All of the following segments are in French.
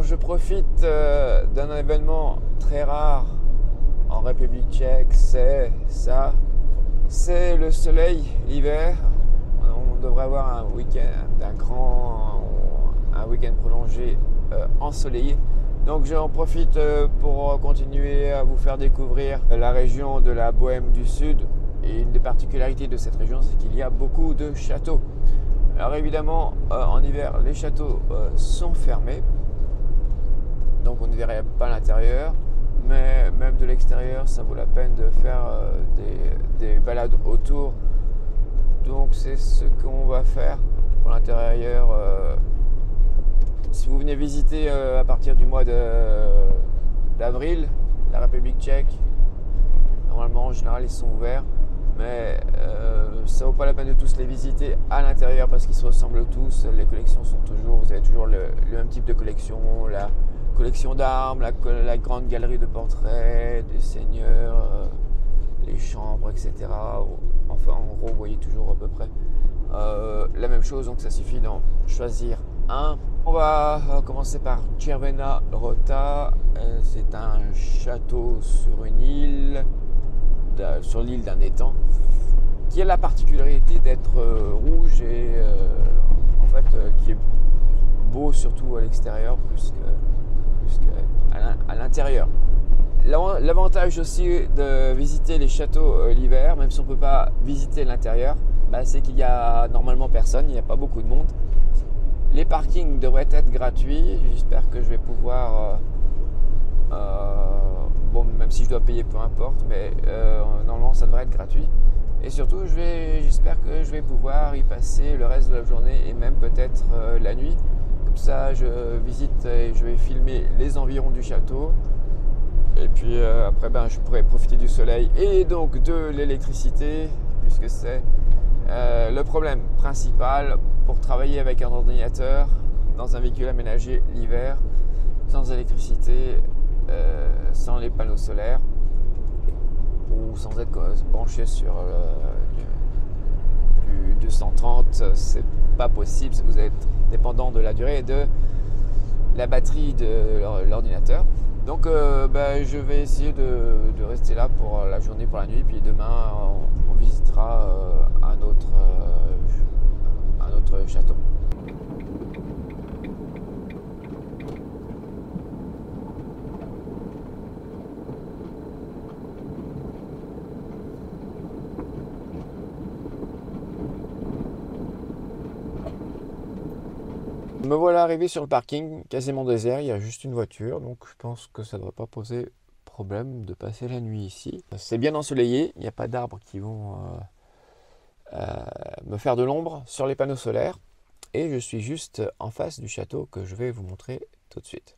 je profite d'un événement très rare en République tchèque, c'est ça. C'est le soleil, l'hiver. On devrait avoir un week-end, un week-end prolongé ensoleillé. Donc j'en profite pour continuer à vous faire découvrir la région de la Bohême du Sud. Et une des particularités de cette région, c'est qu'il y a beaucoup de châteaux. Alors évidemment, en hiver, les châteaux sont fermés. Donc on ne verrait pas l'intérieur. Mais même de l'extérieur, ça vaut la peine de faire des balades autour. Donc c'est ce qu'on va faire pour l'intérieur. Si vous venez visiter à partir du mois d'avril, la République tchèque, normalement en général ils sont ouverts. Mais ça vaut pas la peine de tous les visiter à l'intérieur parce qu'ils se ressemblent tous. Les collections sont toujours, vous avez toujours le même type de collection, la collection d'armes, la grande galerie de portraits, des seigneurs, les chambres, etc. Enfin, en gros, vous voyez toujours à peu près la même chose, donc ça suffit d'en choisir un. On va commencer par Červená Hrota. C'est un château sur une île, sur l'île d'un étang, qui a la particularité d'être rouge et en fait qui est beau surtout à l'extérieur plus qu'à l'intérieur. L'avantage aussi de visiter les châteaux l'hiver, même si on ne peut pas visiter l'intérieur, c'est qu'il y a normalement personne, il n'y a pas beaucoup de monde. Les parkings devraient être gratuits, j'espère que je vais pouvoir, bon, même si je dois payer, peu importe, mais normalement ça devrait être gratuit. Et surtout, j'espère que je vais pouvoir y passer le reste de la journée et même peut-être la nuit. Comme ça, je visite et je vais filmer les environs du château. Et puis après, je pourrai profiter du soleil et donc de l'électricité, puisque c'est le problème principal pour travailler avec un ordinateur dans un véhicule aménagé l'hiver, sans électricité, sans les panneaux solaires ou sans être branché sur du 230, c'est pas possible. Vous êtes dépendant de la durée de la batterie de l'ordinateur. Donc je vais essayer de rester là pour la journée, pour la nuit, puis demain on visitera un autre château. Me voilà arrivé sur le parking, quasiment désert, il y a juste une voiture, donc je pense que ça ne devrait pas poser problème de passer la nuit ici. C'est bien ensoleillé, il n'y a pas d'arbres qui vont me faire de l'ombre sur les panneaux solaires, et je suis juste en face du château que je vais vous montrer tout de suite.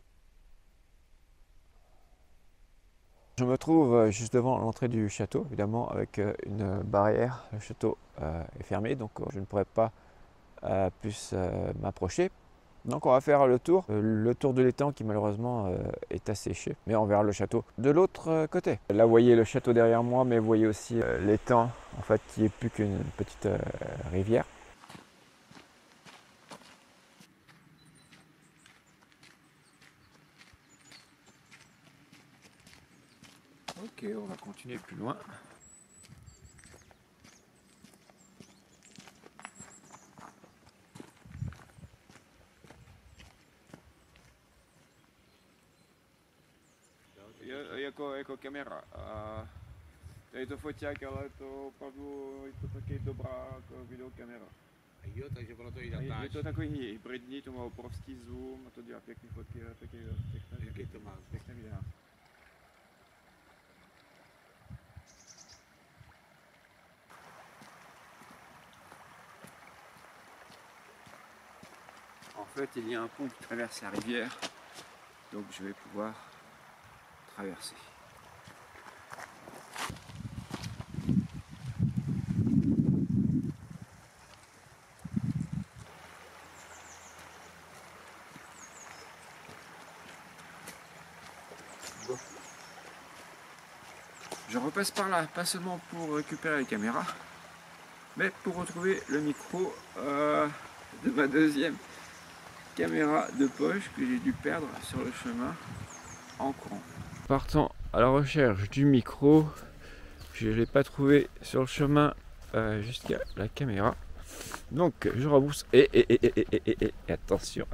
Je me trouve juste devant l'entrée du château, évidemment avec une barrière. Le château est fermé, donc je ne pourrai pas plus m'approcher. Donc on va faire le tour de l'étang qui malheureusement est asséché, mais on verra le château de l'autre côté. Là vous voyez le château derrière moi, mais vous voyez aussi l'étang en fait qui est plus qu'une petite rivière. Ok, on va continuer plus loin. Jako kamera. Tady to foťák, ale to opravdu je to taky dobrá videokamera. Jo, takže ono to i natáčí. Je to takový hybridní, to má obrovský zoom a to dělá pěkný fotky a Jaký to má? Pěkné videa. En fait, il y a un pont qui traverse la rivière, donc je vais pouvoir traverser. Je repasse par là, pas seulement pour récupérer la caméra, mais pour retrouver le micro de ma deuxième caméra de poche que j'ai dû perdre sur le chemin en courant. Partant à la recherche du micro, je ne l'ai pas trouvé sur le chemin jusqu'à la caméra. Donc je rebrousse et attention,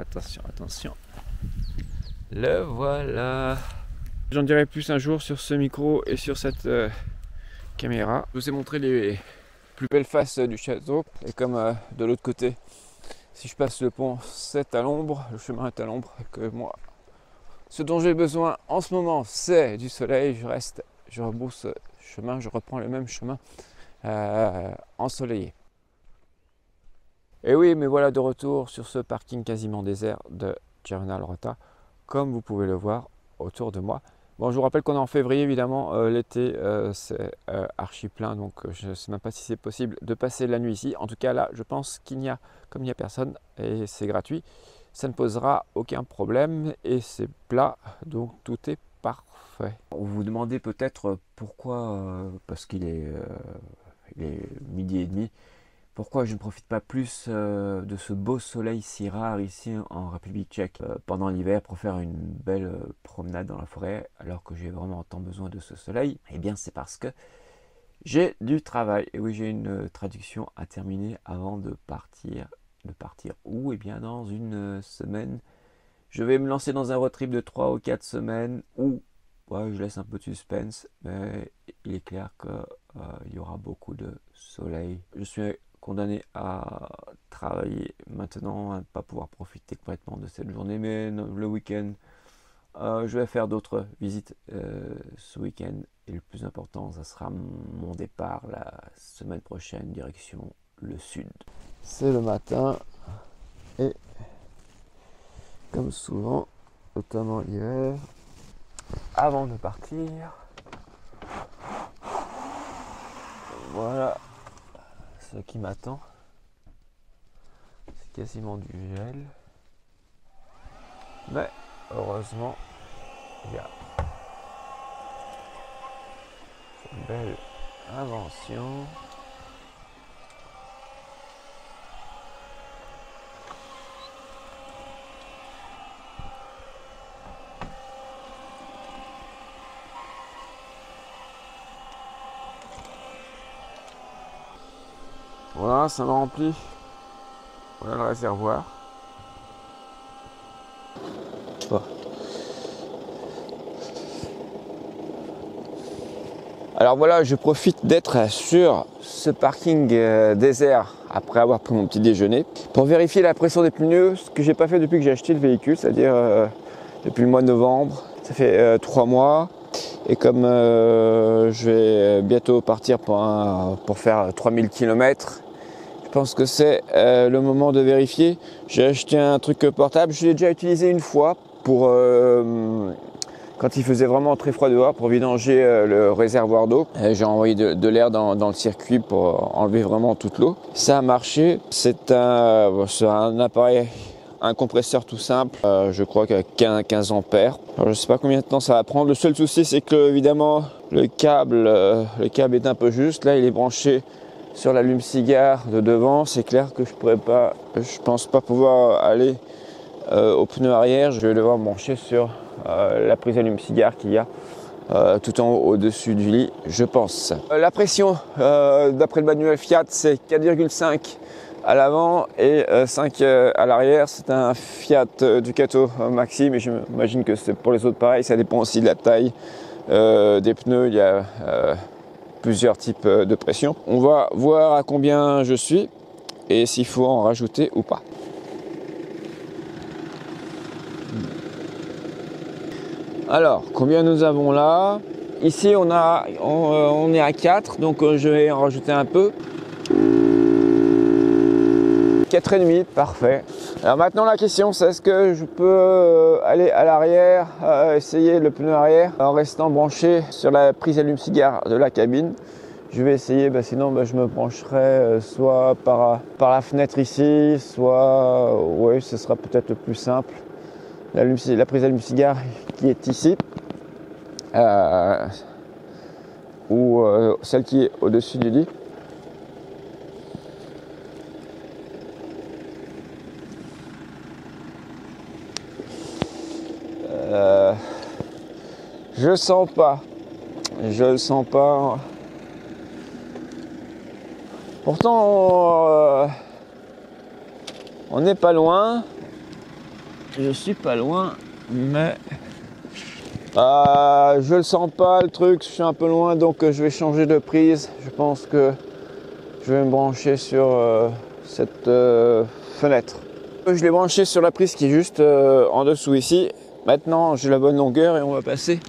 le voilà. J'en dirai plus un jour sur ce micro et sur cette caméra. Je vous ai montré les plus belles faces du château. Et comme de l'autre côté, si je passe le pont, c'est à l'ombre, le chemin est à l'ombre, et que moi, ce dont j'ai besoin en ce moment, c'est du soleil. Je rebrousse chemin, je reprends le même chemin ensoleillé. Et oui, mais voilà de retour sur ce parking quasiment désert de Giovanna-Rota, comme vous pouvez le voir autour de moi. Bon, je vous rappelle qu'on est en février, évidemment, l'été c'est archi plein, donc je ne sais même pas si c'est possible de passer la nuit ici. En tout cas là, je pense qu'il n'y a, comme il n'y a personne et c'est gratuit, ça ne posera aucun problème et c'est plat, donc tout est parfait. Vous vous demandez peut-être pourquoi, parce qu'il est midi et demi, pourquoi je ne profite pas plus de ce beau soleil si rare ici en République tchèque pendant l'hiver pour faire une belle promenade dans la forêt alors que j'ai vraiment tant besoin de ce soleil? Eh bien c'est parce que j'ai du travail. Et oui, j'ai une traduction à terminer avant de partir. De partir où? Eh bien dans une semaine. Je vais me lancer dans un road trip de 3 ou 4 semaines où ouais, je laisse un peu de suspense, mais il est clair qu'il y aura beaucoup de soleil. Je suis condamné à travailler maintenant, à ne pas pouvoir profiter complètement de cette journée, mais le week-end, je vais faire d'autres visites ce week-end. Et le plus important, ça sera mon départ la semaine prochaine, direction le sud. C'est le matin et comme souvent, notamment l'hiver, avant de partir, voilà ce qui m'attend. C'est quasiment du gel, mais heureusement il y a une belle invention. Voilà, ça m'a rempli. Voilà le réservoir. Oh. Alors voilà, je profite d'être sur ce parking désert après avoir pris mon petit déjeuner pour vérifier la pression des pneus, ce que j'ai pas fait depuis que j'ai acheté le véhicule, c'est-à-dire depuis le mois de novembre. Ça fait 3 mois. Et comme je vais bientôt partir pour faire 3000 km, je pense que c'est le moment de vérifier. J'ai acheté un truc portable, je l'ai déjà utilisé une fois pour quand il faisait vraiment très froid dehors pour vidanger le réservoir d'eau. J'ai envoyé de l'air dans le circuit pour enlever vraiment toute l'eau. Ça a marché, c'est un appareil, un compresseur tout simple, je crois qu'à 15 ampères. Alors, je ne sais pas combien de temps ça va prendre. Le seul souci, c'est que évidemment le câble est un peu juste. Là, il est branché sur l'allume-cigare de devant. C'est clair que je pense pas pouvoir aller au pneu arrière. Je vais devoir me brancher sur la prise allume-cigare qu'il y a tout en haut au-dessus du lit, je pense. La pression, d'après le manuel Fiat, c'est 4,5 à l'avant et 5 à l'arrière. C'est un Fiat Ducato Maxi, mais j'imagine que c'est pour les autres pareil. Ça dépend aussi de la taille des pneus. Il y a plusieurs types de pression. On va voir à combien je suis et s'il faut en rajouter ou pas. Alors, combien nous avons là? Ici, on est à 4, donc je vais en rajouter un peu. 4,5, parfait. Alors maintenant la question c'est est-ce que je peux aller à l'arrière, essayer le pneu arrière en restant branché sur la prise allume-cigare de la cabine. Je vais essayer, sinon je me brancherai soit par la fenêtre ici, soit, oui, ce sera peut-être le plus simple. La prise allume-cigare qui est ici, ou celle qui est au-dessus du lit. Je le sens pas. Je le sens pas. Pourtant, on n'est pas loin. Je suis pas loin, mais je le sens pas le truc. Je suis un peu loin, donc je vais changer de prise. Je pense que je vais me brancher sur cette fenêtre. Je l'ai branché sur la prise qui est juste en dessous ici. Maintenant, j'ai la bonne longueur et on va passer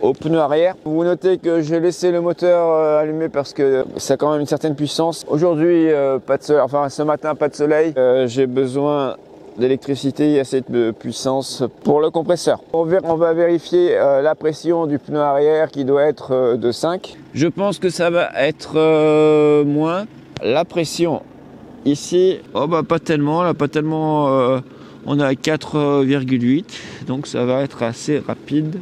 au pneu arrière. Vous notez que j'ai laissé le moteur allumé parce que ça a quand même une certaine puissance. Aujourd'hui, pas de soleil, enfin ce matin, pas de soleil. J'ai besoin d'électricité, il y a assez de puissance pour le compresseur. On va vérifier la pression du pneu arrière qui doit être de 5. Je pense que ça va être moins. La pression ici, oh bah pas tellement, là pas tellement, on est à 4,8, donc ça va être assez rapide.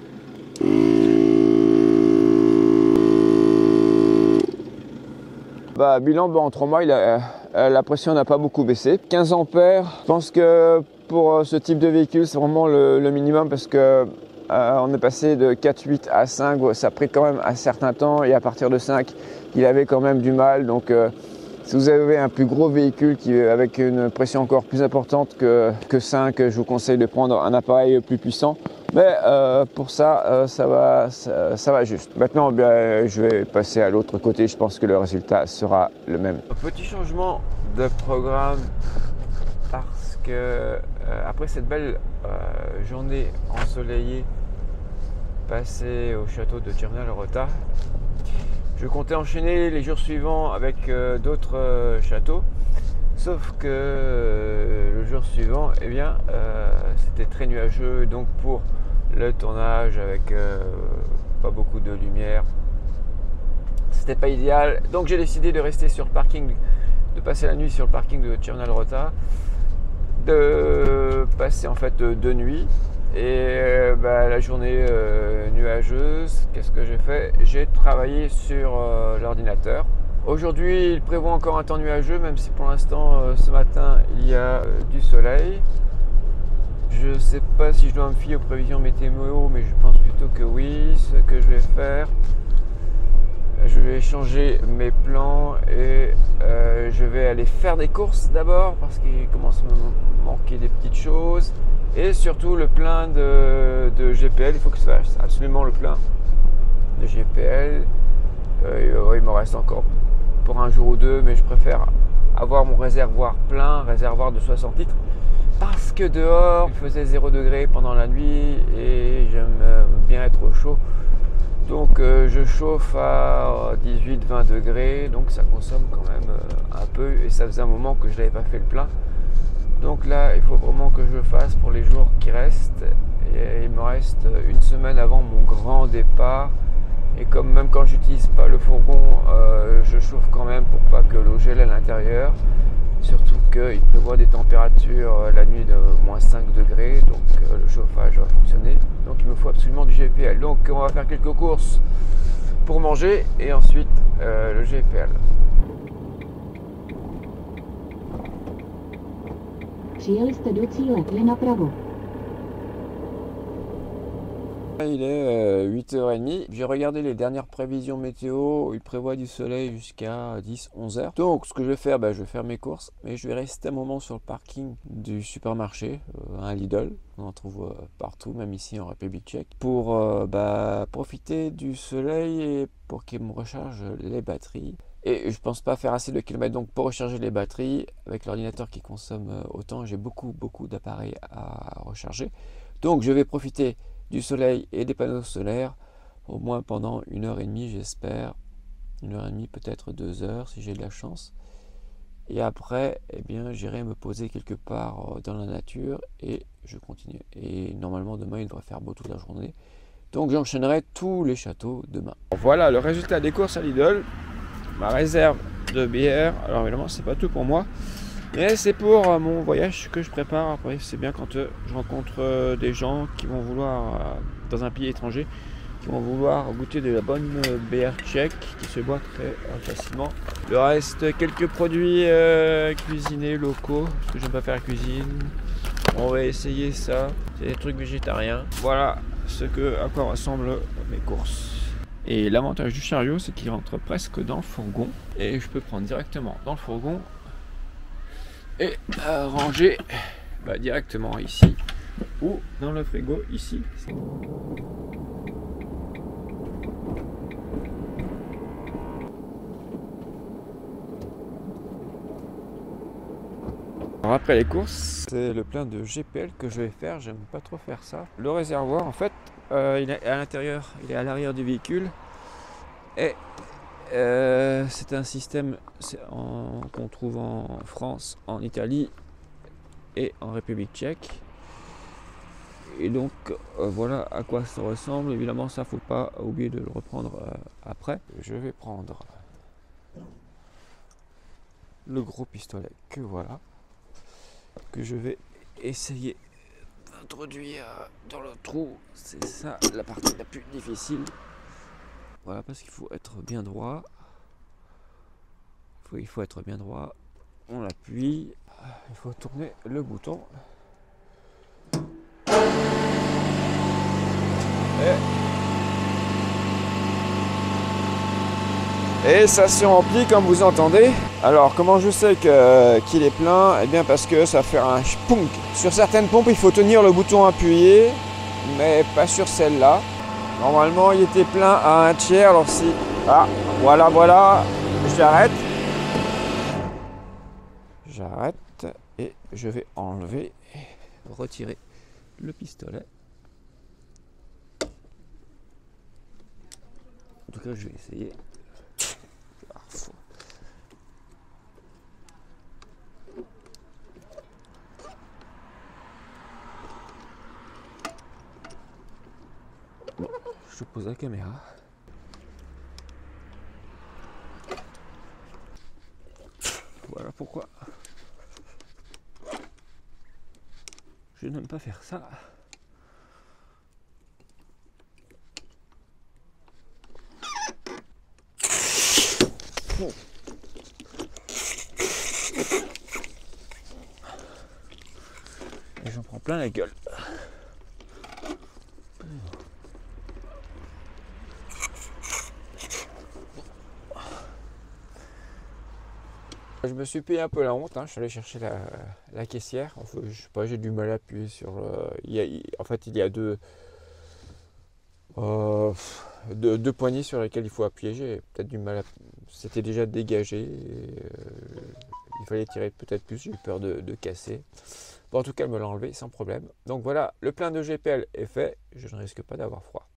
Bilan, en 3 mois, la pression n'a pas beaucoup baissé. 15 ampères, je pense que pour ce type de véhicule, c'est vraiment le minimum parce que on est passé de 4,8 à 5, ça a pris quand même un certain temps et à partir de 5, il avait quand même du mal. Donc si vous avez un plus gros véhicule avec une pression encore plus importante que 5, je vous conseille de prendre un appareil plus puissant. Mais pour ça, ça va juste. Maintenant, je vais passer à l'autre côté. Je pense que le résultat sera le même. Un petit changement de programme parce que après cette belle journée ensoleillée passée au château de Cernaia-Lorota, je comptais enchaîner les jours suivants avec d'autres châteaux. Sauf que le jour suivant, eh bien, c'était très nuageux. Donc pour le tournage avec pas beaucoup de lumière, c'était pas idéal. Donc j'ai décidé de rester sur le parking, de passer la nuit sur le parking de Cernaia-Lorota, de passer en fait de nuit. Et la journée nuageuse, qu'est-ce que j'ai fait? J'ai travaillé sur l'ordinateur. Aujourd'hui, il prévoit encore un temps nuageux, même si pour l'instant, ce matin, il y a du soleil. Je ne sais pas si je dois me fier aux prévisions météo, mais je pense plutôt que oui. Ce que je vais faire, je vais changer mes plans et je vais aller faire des courses d'abord parce qu'il commence à me manquer des petites choses. Et surtout le plein de GPL, il faut que je fasse absolument le plein de GPL. Il me reste encore pour un jour ou deux, mais je préfère avoir mon réservoir plein, réservoir de 60 litres, parce que dehors il faisait 0 degré pendant la nuit et j'aime bien être au chaud. Donc je chauffe à 18-20 degrés, donc ça consomme quand même un peu et ça faisait un moment que je n'avais pas fait le plein. Donc là, il faut vraiment que je le fasse pour les jours qui restent. Et il me reste une semaine avant mon grand départ. Et comme même quand j'utilise pas le fourgon, je chauffe quand même pour pas que l'eau gèle à l'intérieur. Surtout qu'il prévoit des températures la nuit de moins 5 degrés. Donc le chauffage va fonctionner. Donc il me faut absolument du GPL. Donc on va faire quelques courses pour manger et ensuite le GPL. Přijeli jste do cíle, je napravo. Il est 8h30. J'ai regardé les dernières prévisions météo. Il prévoit du soleil jusqu'à 10-11 heures. Donc ce que je vais faire, je vais faire mes courses. Mais je vais rester un moment sur le parking du supermarché, un Lidl. On en trouve partout, même ici en République tchèque. Pour profiter du soleil et pour qu'il me recharge les batteries. Et je pense pas faire assez de kilomètres, donc pour recharger les batteries, avec l'ordinateur qui consomme autant, j'ai beaucoup d'appareils à recharger. Donc je vais profiter du soleil et des panneaux solaires, au moins pendant 1h30 j'espère, 1h30 peut-être 2 heures si j'ai de la chance. Et après, eh bien, j'irai me poser quelque part dans la nature et je continue. Et normalement demain il devrait faire beau toute la journée. Donc j'enchaînerai tous les châteaux demain. Voilà le résultat des courses à Lidl. Ma réserve de bière, alors évidemment c'est pas tout pour moi, mais c'est pour mon voyage que je prépare. Après c'est bien quand je rencontre des gens qui vont vouloir, dans un pays étranger, qui vont vouloir goûter de la bonne bière tchèque qui se boit très facilement. Le reste, quelques produits cuisinés locaux, parce que j'aime pas faire la cuisine. On va essayer ça, c'est des trucs végétariens. Voilà à quoi ressemblent mes courses. Et l'avantage du chariot, c'est qu'il rentre presque dans le fourgon. Et je peux prendre directement dans le fourgon et ranger directement ici ou dans le frigo ici. Alors après les courses, c'est le plein de GPL que je vais faire. J'aime pas trop faire ça. Le réservoir, en fait, il est à l'intérieur, il est à l'arrière du véhicule. Et c'est un système qu'on trouve en France, en Italie et en République tchèque. Et donc voilà à quoi ça ressemble. Évidemment, ça faut pas oublier de le reprendre après. Je vais prendre le gros pistolet que voilà, que je vais essayer d'introduire dans le trou. C'est ça la partie la plus difficile. Voilà, parce qu'il faut être bien droit. Il faut être bien droit. On appuie. Il faut tourner le bouton. Et ça se remplit comme vous entendez. Alors comment je sais qu'il est plein? Eh bien parce que ça fait un spunk. Sur certaines pompes il faut tenir le bouton appuyé, mais pas sur celle-là. Normalement il était plein à un tiers. Alors si... Ah voilà, j'arrête. J'arrête et je vais enlever, retirer le pistolet. En tout cas je vais essayer. Bon, je pose la caméra. Voilà pourquoi je n'aime pas faire ça. Et j'en prends plein la gueule. Je me suis payé un peu la honte, hein. Je suis allé chercher la caissière. Enfin, je sais pas, j'ai du mal à appuyer sur le... en fait, il y a deux poignées sur lesquelles il faut appuyer. J'ai peut-être du mal à... C'était déjà dégagé. Il fallait tirer peut-être plus, j'ai eu peur de casser. Bon, en tout cas, elle me l'a enlevé sans problème. Donc voilà, le plein de GPL est fait. Je ne risque pas d'avoir froid.